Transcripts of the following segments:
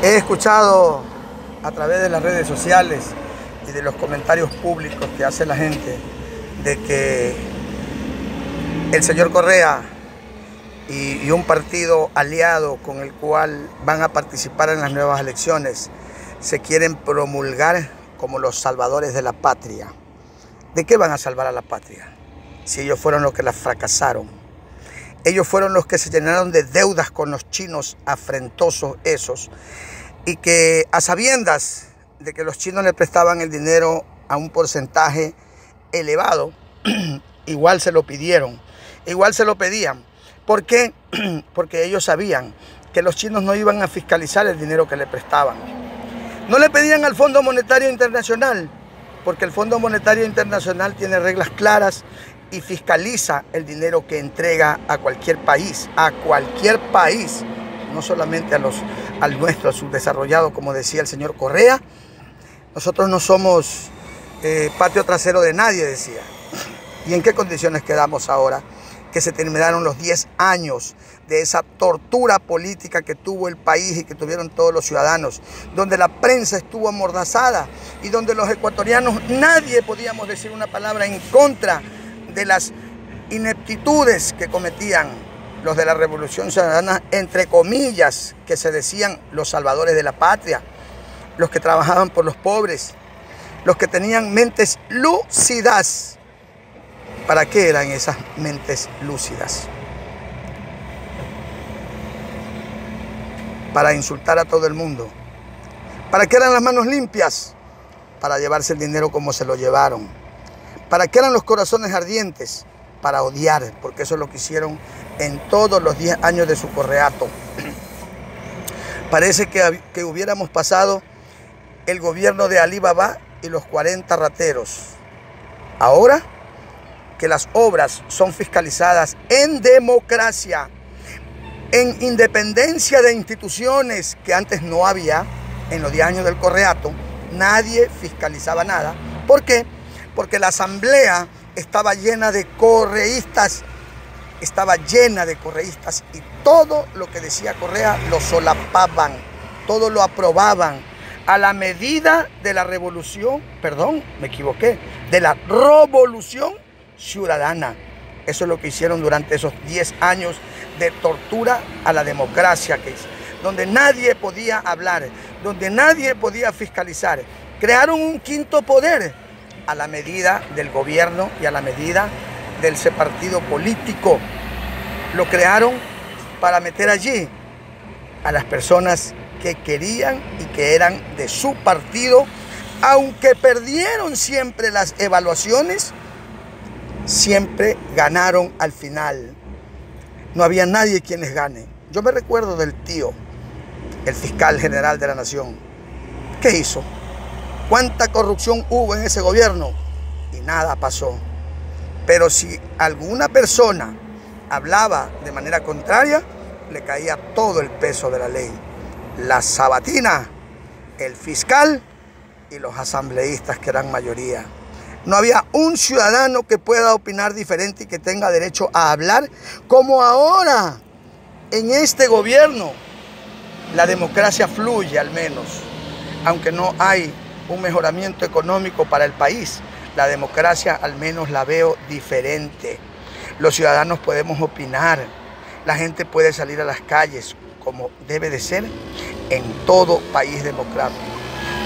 He escuchado a través de las redes sociales y de los comentarios públicos que hace la gente de que el señor Correa y un partido aliado con el cual van a participar en las nuevas elecciones se quieren promulgar como los salvadores de la patria. ¿De qué van a salvar a la patria? Si ellos fueron los que la fracasaron. Ellos fueron los que se llenaron de deudas con los chinos afrentosos esos, y que a sabiendas de que los chinos le prestaban el dinero a un porcentaje elevado, igual se lo pidieron, igual se lo pedían. ¿Por qué? Porque ellos sabían que los chinos no iban a fiscalizar el dinero que le prestaban. No le pedían al Fondo Monetario Internacional, porque el Fondo Monetario Internacional tiene reglas claras y fiscaliza el dinero que entrega a cualquier país, no solamente al nuestro, al subdesarrollado, como decía el señor Correa. Nosotros no somos patio trasero de nadie, decía. ¿Y en qué condiciones quedamos ahora? Que se terminaron los 10 años de esa tortura política que tuvo el país y que tuvieron todos los ciudadanos, donde la prensa estuvo amordazada y donde los ecuatorianos nadie podíamos decir una palabra en contra de las ineptitudes que cometían los de la Revolución Ciudadana, entre comillas, que se decían los salvadores de la patria, los que trabajaban por los pobres, los que tenían mentes lúcidas. ¿Para qué eran esas mentes lúcidas? Para insultar a todo el mundo. ¿Para qué eran las manos limpias? Para llevarse el dinero como se lo llevaron. ¿Para qué eran los corazones ardientes? Para odiar, porque eso es lo que hicieron en todos los 10 años de su correato. Parece que hubiéramos pasado el gobierno de Alí Baba y los 40 rateros. Ahora que las obras son fiscalizadas en democracia, en independencia de instituciones que antes no había, en los 10 años del correato, nadie fiscalizaba nada. ¿Por qué? Porque la asamblea estaba llena de correístas, y todo lo que decía Correa lo solapaban, todo lo aprobaban a la medida de la revolución, de la revolución ciudadana. Eso es lo que hicieron durante esos 10 años de tortura a la democracia, donde nadie podía hablar, donde nadie podía fiscalizar. Crearon un quinto poder a la medida del gobierno y a la medida de ese partido político. Lo crearon para meter allí a las personas que querían y que eran de su partido, aunque perdieron siempre las evaluaciones, siempre ganaron al final. No había nadie quien les gane. Yo me recuerdo del tío, el fiscal general de la nación. ¿Qué hizo? ¿Cuánta corrupción hubo en ese gobierno? Y nada pasó. Pero si alguna persona hablaba de manera contraria, le caía todo el peso de la ley. La sabatina, el fiscal y los asambleístas, que eran mayoría. No había un ciudadano que pueda opinar diferente y que tenga derecho a hablar, como ahora en este gobierno. La democracia fluye, al menos, aunque no hay un mejoramiento económico para el país. La democracia al menos la veo diferente. Los ciudadanos podemos opinar, la gente puede salir a las calles como debe de ser en todo país democrático.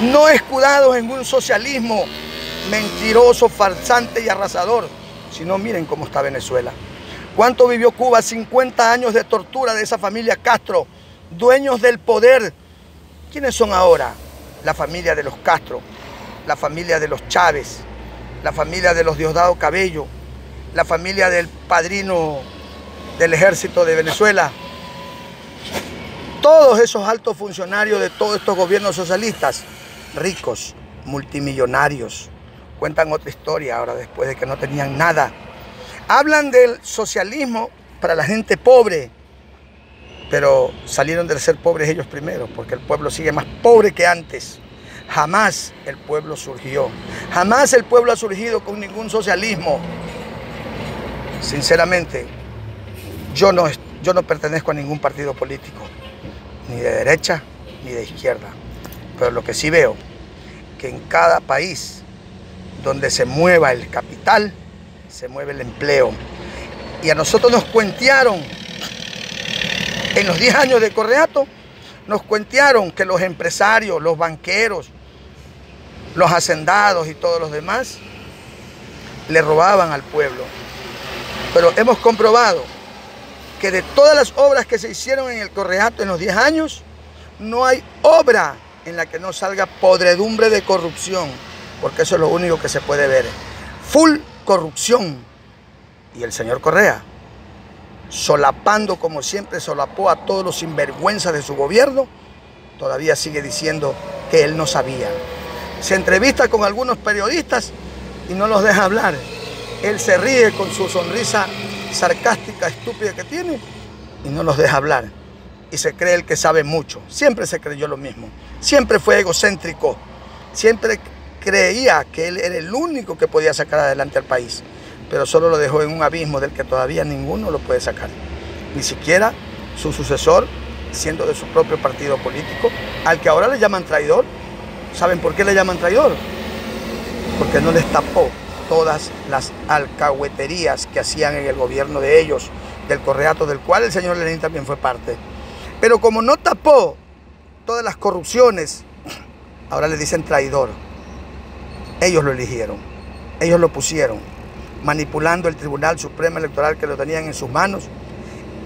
No escudados en un socialismo mentiroso, farsante y arrasador, sino miren cómo está Venezuela. ¿Cuánto vivió Cuba? 50 años de tortura de esa familia Castro, dueños del poder. ¿Quiénes son ahora? La familia de los Castro, la familia de los Chávez, la familia de los Diosdado Cabello, la familia del padrino del ejército de Venezuela. Todos esos altos funcionarios de todos estos gobiernos socialistas, ricos, multimillonarios, cuentan otra historia ahora después de que no tenían nada. Hablan del socialismo para la gente pobre, pero salieron de ser pobres ellos primero, porque el pueblo sigue más pobre que antes. Jamás el pueblo surgió, jamás el pueblo ha surgido con ningún socialismo. Sinceramente, yo no pertenezco a ningún partido político, ni de derecha ni de izquierda. Pero lo que sí veo, que en cada país donde se mueva el capital, se mueve el empleo. Y a nosotros nos cuentearon, en los 10 años de Correato, nos cuentearon que los empresarios, los banqueros, los hacendados y todos los demás le robaban al pueblo. Pero hemos comprobado que de todas las obras que se hicieron en el Correato en los 10 años, no hay obra en la que no salga podredumbre de corrupción, porque eso es lo único que se puede ver. Full corrupción. Y el señor Correa, solapando como siempre solapó a todos los sinvergüenzas de su gobierno, todavía sigue diciendo que él no sabía. Se entrevista con algunos periodistas y no los deja hablar. Él se ríe con su sonrisa sarcástica, estúpida que tiene, y no los deja hablar. Y se cree el que sabe mucho. Siempre se creyó lo mismo. Siempre fue egocéntrico. Siempre creía que él era el único que podía sacar adelante al país. Pero solo lo dejó en un abismo del que todavía ninguno lo puede sacar. Ni siquiera su sucesor, siendo de su propio partido político, al que ahora le llaman traidor. ¿Saben por qué le llaman traidor? Porque no les tapó todas las alcahueterías que hacían en el gobierno de ellos, del Correato, del cual el señor Lenín también fue parte. Pero como no tapó todas las corrupciones, ahora le dicen traidor. Ellos lo eligieron, ellos lo pusieron, manipulando el Tribunal Supremo Electoral que lo tenían en sus manos.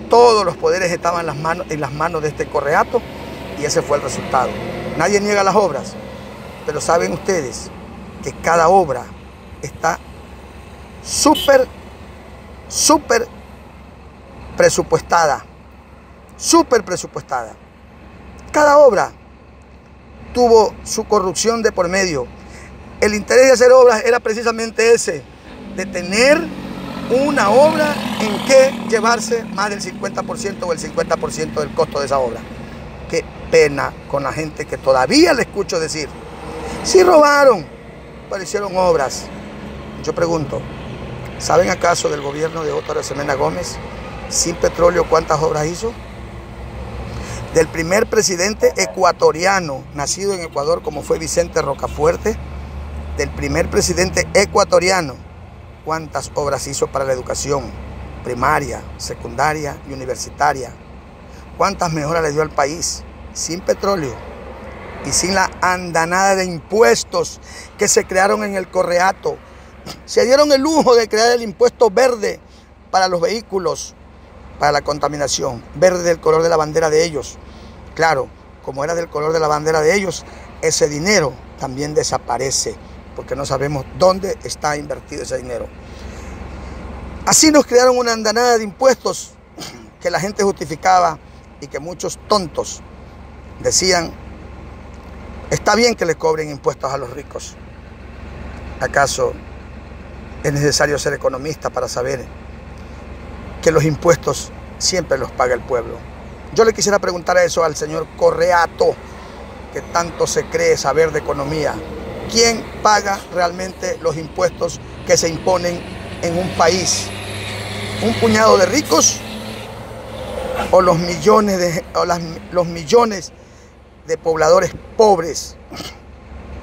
Todos los poderes estaban en las manos de este Correato y ese fue el resultado. Nadie niega las obras, pero saben ustedes que cada obra está súper presupuestada. Súper presupuestada. Cada obra tuvo su corrupción de por medio. El interés de hacer obras era precisamente ese, de tener una obra en que llevarse más del 50% o el 50% del costo de esa obra. Qué pena con la gente que todavía le escucho decir, sí robaron, pero hicieron obras. Yo pregunto, ¿saben acaso del gobierno de Otto Arosemena Gómez, sin petróleo, cuántas obras hizo? Del primer presidente ecuatoriano, nacido en Ecuador como fue Vicente Rocafuerte, del primer presidente ecuatoriano, cuántas obras hizo para la educación primaria, secundaria y universitaria, cuántas mejoras le dio al país, sin petróleo y sin la andanada de impuestos que se crearon en el Correato. Se dieron el lujo de crear el impuesto verde para los vehículos, para la contaminación, verde del color de la bandera de ellos. Claro, como era del color de la bandera de ellos, ese dinero también desaparece, porque no sabemos dónde está invertido ese dinero. Así nos crearon una andanada de impuestos que la gente justificaba y que muchos tontos decían, está bien que le cobren impuestos a los ricos. ¿Acaso es necesario ser economista para saber que los impuestos siempre los paga el pueblo? Yo le quisiera preguntar eso al señor Correato, que tanto se cree saber de economía. ¿Quién paga realmente los impuestos que se imponen en un país? ¿Un puñado de ricos o los millones de pobladores pobres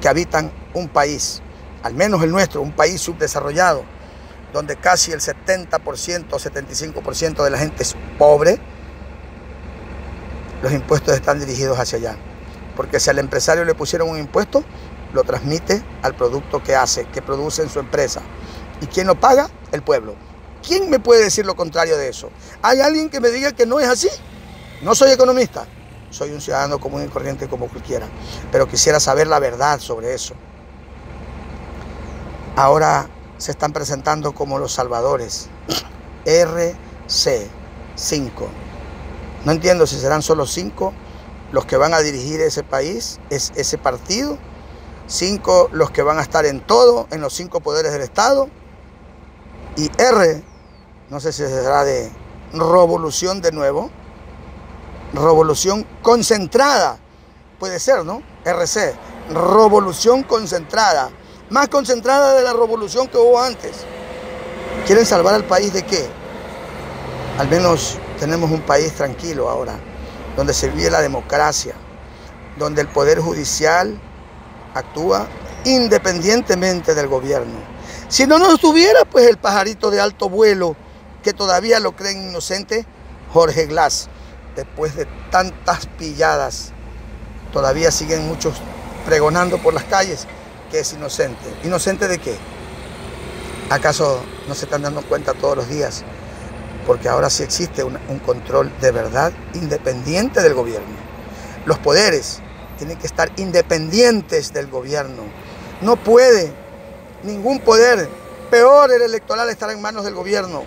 que habitan un país? Al menos el nuestro, un país subdesarrollado, donde casi el 70% o 75% de la gente es pobre. Los impuestos están dirigidos hacia allá. Porque si al empresario le pusieron un impuesto, lo transmite al producto que hace, que produce en su empresa. ¿Y quién lo paga? El pueblo. ¿Quién me puede decir lo contrario de eso? ¿Hay alguien que me diga que no es así? No soy economista, soy un ciudadano común y corriente como cualquiera, pero quisiera saber la verdad sobre eso. Ahora se están presentando como los salvadores. RC5. No entiendo si serán solo 5 los que van a dirigir ese país, ese partido. 5 los que van a estar en todo, en los 5 poderes del Estado. Y R, no sé si será de revolución de nuevo. Revolución concentrada. Puede ser, ¿no? RC. Revolución concentrada. Más concentrada de la revolución que hubo antes. ¿Quieren salvar al país de qué? Al menos tenemos un país tranquilo ahora, donde se vive la democracia, donde el Poder Judicial actúa independientemente del gobierno. Si no nos tuviera, pues el pajarito de alto vuelo, que todavía lo creen inocente, Jorge Glass, después de tantas pilladas, todavía siguen muchos pregonando por las calles que es inocente. ¿Inocente de qué? ¿Acaso no se están dando cuenta todos los días? Porque ahora sí existe un control de verdad independiente del gobierno. Los poderes tienen que estar independientes del gobierno. No puede ningún poder, peor el electoral, estar en manos del gobierno.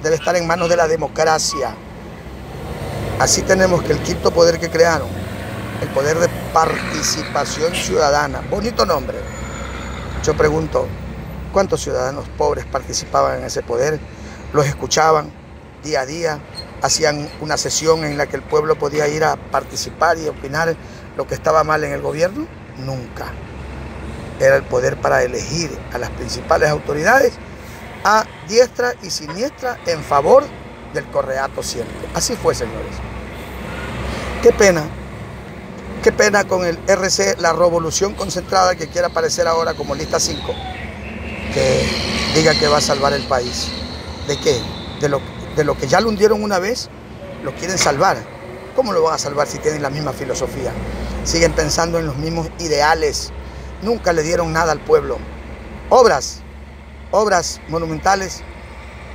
Debe estar en manos de la democracia. Así tenemos que el quinto poder que crearon, el poder de participación ciudadana, bonito nombre. Yo pregunto, ¿cuántos ciudadanos pobres participaban en ese poder? Los escuchaban día a día, hacían una sesión en la que el pueblo podía ir a participar y opinar lo que estaba mal en el gobierno. Nunca. Era el poder para elegir a las principales autoridades a diestra y siniestra en favor del correato siempre. Así fue, señores. Qué pena con el RC, la revolución concentrada, que quiere aparecer ahora como lista 5, que diga que va a salvar el país. ¿De qué? De lo que ya lo hundieron una vez, lo quieren salvar. ¿Cómo lo van a salvar si tienen la misma filosofía? Siguen pensando en los mismos ideales. Nunca le dieron nada al pueblo. Obras monumentales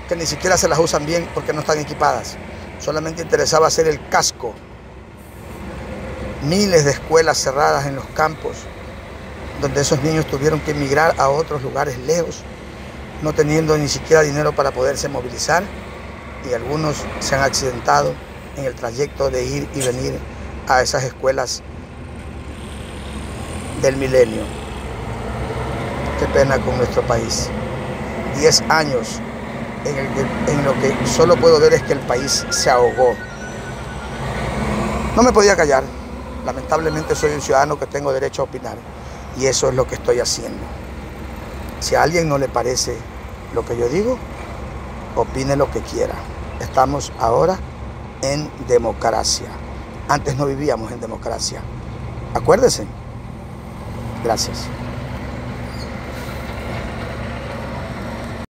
que ni siquiera se las usan bien porque no están equipadas. Solamente interesaba hacer el casco. Miles de escuelas cerradas en los campos, donde esos niños tuvieron que emigrar a otros lugares lejos, no teniendo ni siquiera dinero para poderse movilizar, y algunos se han accidentado en el trayecto de ir y venir a esas escuelas del milenio. Qué pena con nuestro país. 10 años en lo que solo puedo ver es que el país se ahogó. No me podía callar. Lamentablemente soy un ciudadano que tengo derecho a opinar, y eso es lo que estoy haciendo. Si a alguien no le parece lo que yo digo, opine lo que quiera. Estamos ahora en democracia. Antes no vivíamos en democracia. Acuérdense. Gracias.